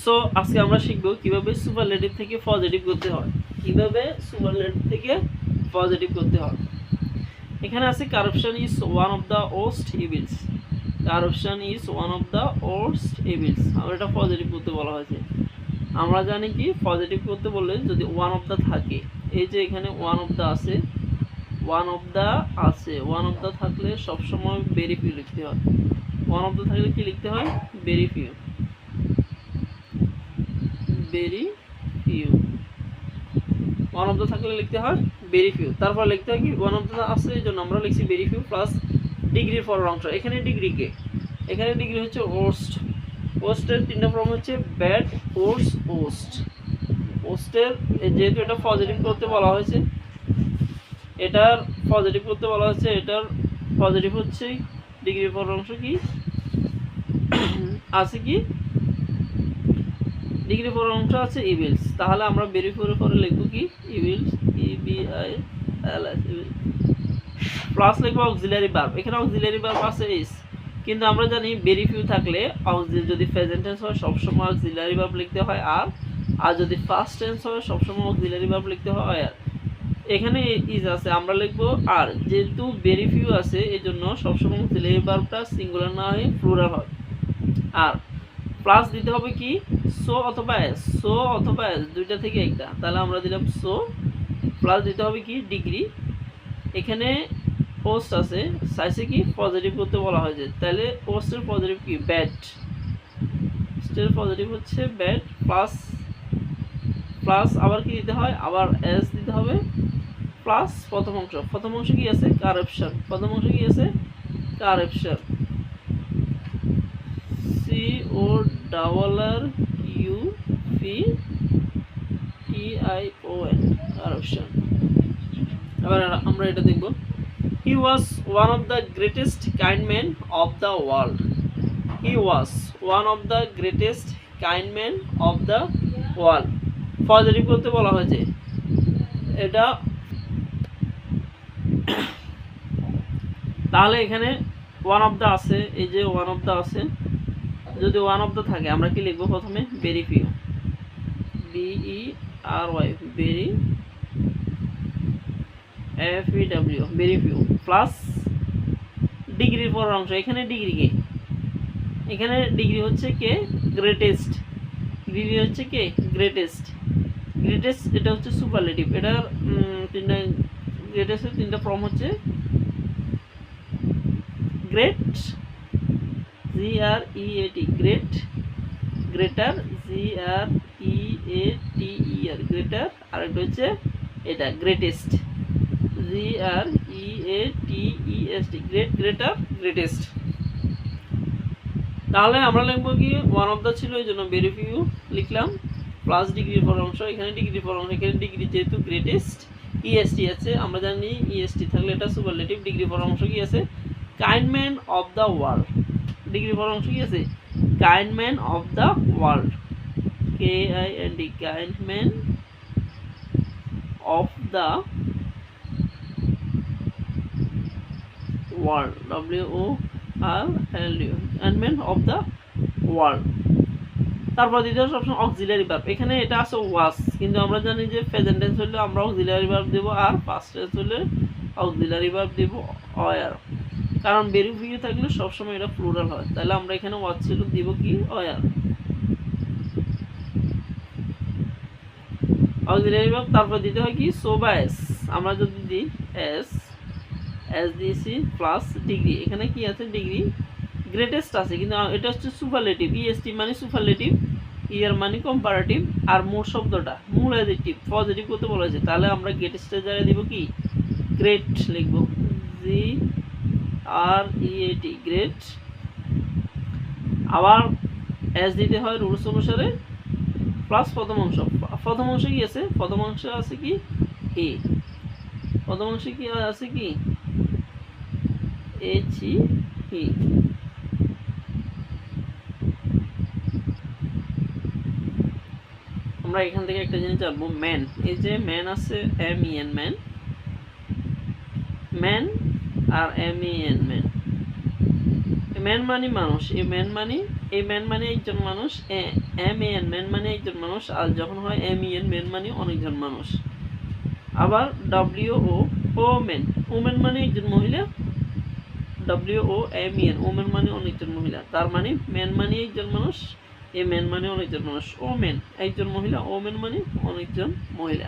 So আজকে আমরা শিখব কিভাবে সুপারলেটিভ থেকে পজিটিভ করতে হয়। এখানে আছে corruption is one of the worst evils. আর এটা পজিটিভ করতে বলা হয়েছে। আমরা জানি কি পজিটিভ করতে বললে যদি ওয়ান অফ দ্য থাকে, এই যে এখানে ওয়ান অফ দ্য থাকলে সবসময় ভেরি ফিউ লিখতে হয়। ওয়ান অফ দ্য থাকলে কি লিখতে হয়? Very few. One of the থাকলে লিখতে হয় ভেরি ফিউ। তারপর লিখতে হয় কি ওয়ান অফ দ্য আছে, এই জন্য আমরা লিখছি ভেরি ফিউ প্লাস ডিগ্রির পরের অংশ। এখানে ডিগ্রি কে, এখানে ডিগ্রি হচ্ছে ওস্ট। ওস্টের তিনটা ফর্ম হচ্ছে ব্যাড, ওস্টের যেহেতু এটা পজিটিভ করতে বলা হয়েছে, এটার পজিটিভ হচ্ছে ডিগ্রির পরের অংশ কি আছে, কি ডিগ্রি পরের অংশ আছে ইভিলস। তাহলে আমরা ভেরি ফিউর পরে লিখবো কি ইভিলস, EVILS, প্লাস লিখবো অক্সিলারি ভার্ব। এখানে অক্সিলারি ভার্ব আছে ইজ, কিন্তু আমরা জানি ভেরি ফিউ থাকলে যদি প্রেজেন্ট টেন্স হয় সবসময় অক্সিলারি ভার্ব লিখতে হয়, আর যদি ফার্স্ট টেন্স হয় সবসময় অক্সিলারি ভার্ব লিখতে হয়। আর এখানে ইজ আছে, আমরা লিখবো আর। যেহেতু ভেরি ফিউ আছে এই জন্য সবসময় অক্সিলারি ভার্বটা সিঙ্গুলার না হয়ে প্লুরাল হয়। আর প্লাস দিতে হবে কি সো অথবা এস, দুইটা থেকে একটা। তাহলে আমরা দিলাম সো, প্লাস দিতে হবে কি ডিগ্রি। এখানে পোস্ট আছে, চাইছে কি পজিটিভ করতে বলা হয়েছে, তাহলে পোস্টের পজিটিভ কি ব্যাড, হচ্ছে ব্যাড। প্লাস আবার কি দিতে হয়, আবার এস দিতে হবে, প্লাস প্রথম অংশ কি আছে কারাপশন, CORRUPTION, কারাপশন। এবার আমরা এটা দেখব। He was one of the greatest kind men of the world. Positive করতে বলা হয়েছে এটা। তাহলে এখানে ওয়ান অফ দ্য আছে, এই যে ওয়ান অফ দ্য আছে, যদি ওয়ান অফ দ্য থাকে আমরা কি লিখবো প্রথমে very few, BERY, very few plus ডিগ্রির পরের অংশ। এখানে ডিগ্রি কে, এখানে ডিগ্রি হচ্ছে কে গ্রেটেস্ট, এটা হচ্ছে সুপারলেটিভ। এটার গ্রেটেস্টের তিনটা ফর্ম হচ্ছে great, GREAT, greater, GREATER, greater. আর একটা হচ্ছে এটা গ্রেটেস্ট, GREATEST, গ্রেটেস্ট। তাহলে আমরা লিখবো কি ওয়ান অফ দ্য ছিল এই জন্য ভেরি ফিউ লিখলাম, প্লাস ডিগ্রির পর অংশ। এখানে ডিগ্রির পর অংশ, এখানে ডিগ্রি যেহেতু গ্রেটেস্ট, EST আছে, আমরা জানি EST থাকলে এটা সুপারলেটিভ। ডিগ্রির পর অংশ কি আছে kind man of the world, ডিগ্রির পর অংশ কি আছে kind man of the world, KIND, kind man of the world, WORLD, kind man of the world. তারপর দ্বিতীয় সবসময় অক্সিলারি ভার্ব। এখানে এটা আছে ওয়াজ, কিন্তু আমরা জানি যে প্রেজেন্ট টেন্স হলে আমরা অক্সিলারি ভার্ব দেব, আর পাস্ট টেন্স হলে অক্সিলারি ভার্ব দেব অয়ার। কারণ ভেরি ফিউ থাকলে সবসময় এটা প্লুরাল হয়। তাহলে আমরা এখানে ওয়াজ ছিল দিব কি অয়ার, অক্সিলারি ভার্ব। তারপর দিতে হয় কি সো বা এস। আমরা যদি দিই এস দিয়েছি প্লাস ডিগ্রি। এখানে কি আছে ডিগ্রি গ্রেটেস্ট আছে, কিন্তু এটা হচ্ছে সুপারলেটিভ। EST মানে সুপারলেটিভ, ইয়ার মানে কম্পারেটিভ, আর মূল শব্দটা মূল অ্যাডজেক্টিভ পজিটিভ করতে বলা হয়েছে। তাহলে আমরা গ্রেটেস্টের জায়গায় দিব কি গ্রেট লিখবো, GREAT, গ্রেট। আবার এস দিতে হয় রুলস অনুসারে, প্লাস প্রথম অংশ কি আছে, প্রথম অংশ আছে কি হি, প্রথম অংশে কি আছে কি HE, হি। আমরা এখান থেকে একটা জিনিস জানবো, ম্যান। এই যে ম্যান আছে MEN, ম্যান আর MEN, ম্যান। ম্যান মানে মানুষ, এই ম্যান মানে একজন মানুষ, এম এন ম্যান মানে একজন মানুষ, আর যখন হয় এম ই এন ম্যান মানে অনেকজন মানুষ। আবার ডব্লিউ ও ওমেন, ওমেন মানে একজন মহিলা, W O M E N women মানে অনেকজন মহিলা। তার মানে ম্যান মানে একজন মানুষ, এ ম্যান মানে অনেকজন মানুষ, ওমেন একজন মহিলা, ওমেন মানে অনেকজন মহিলা।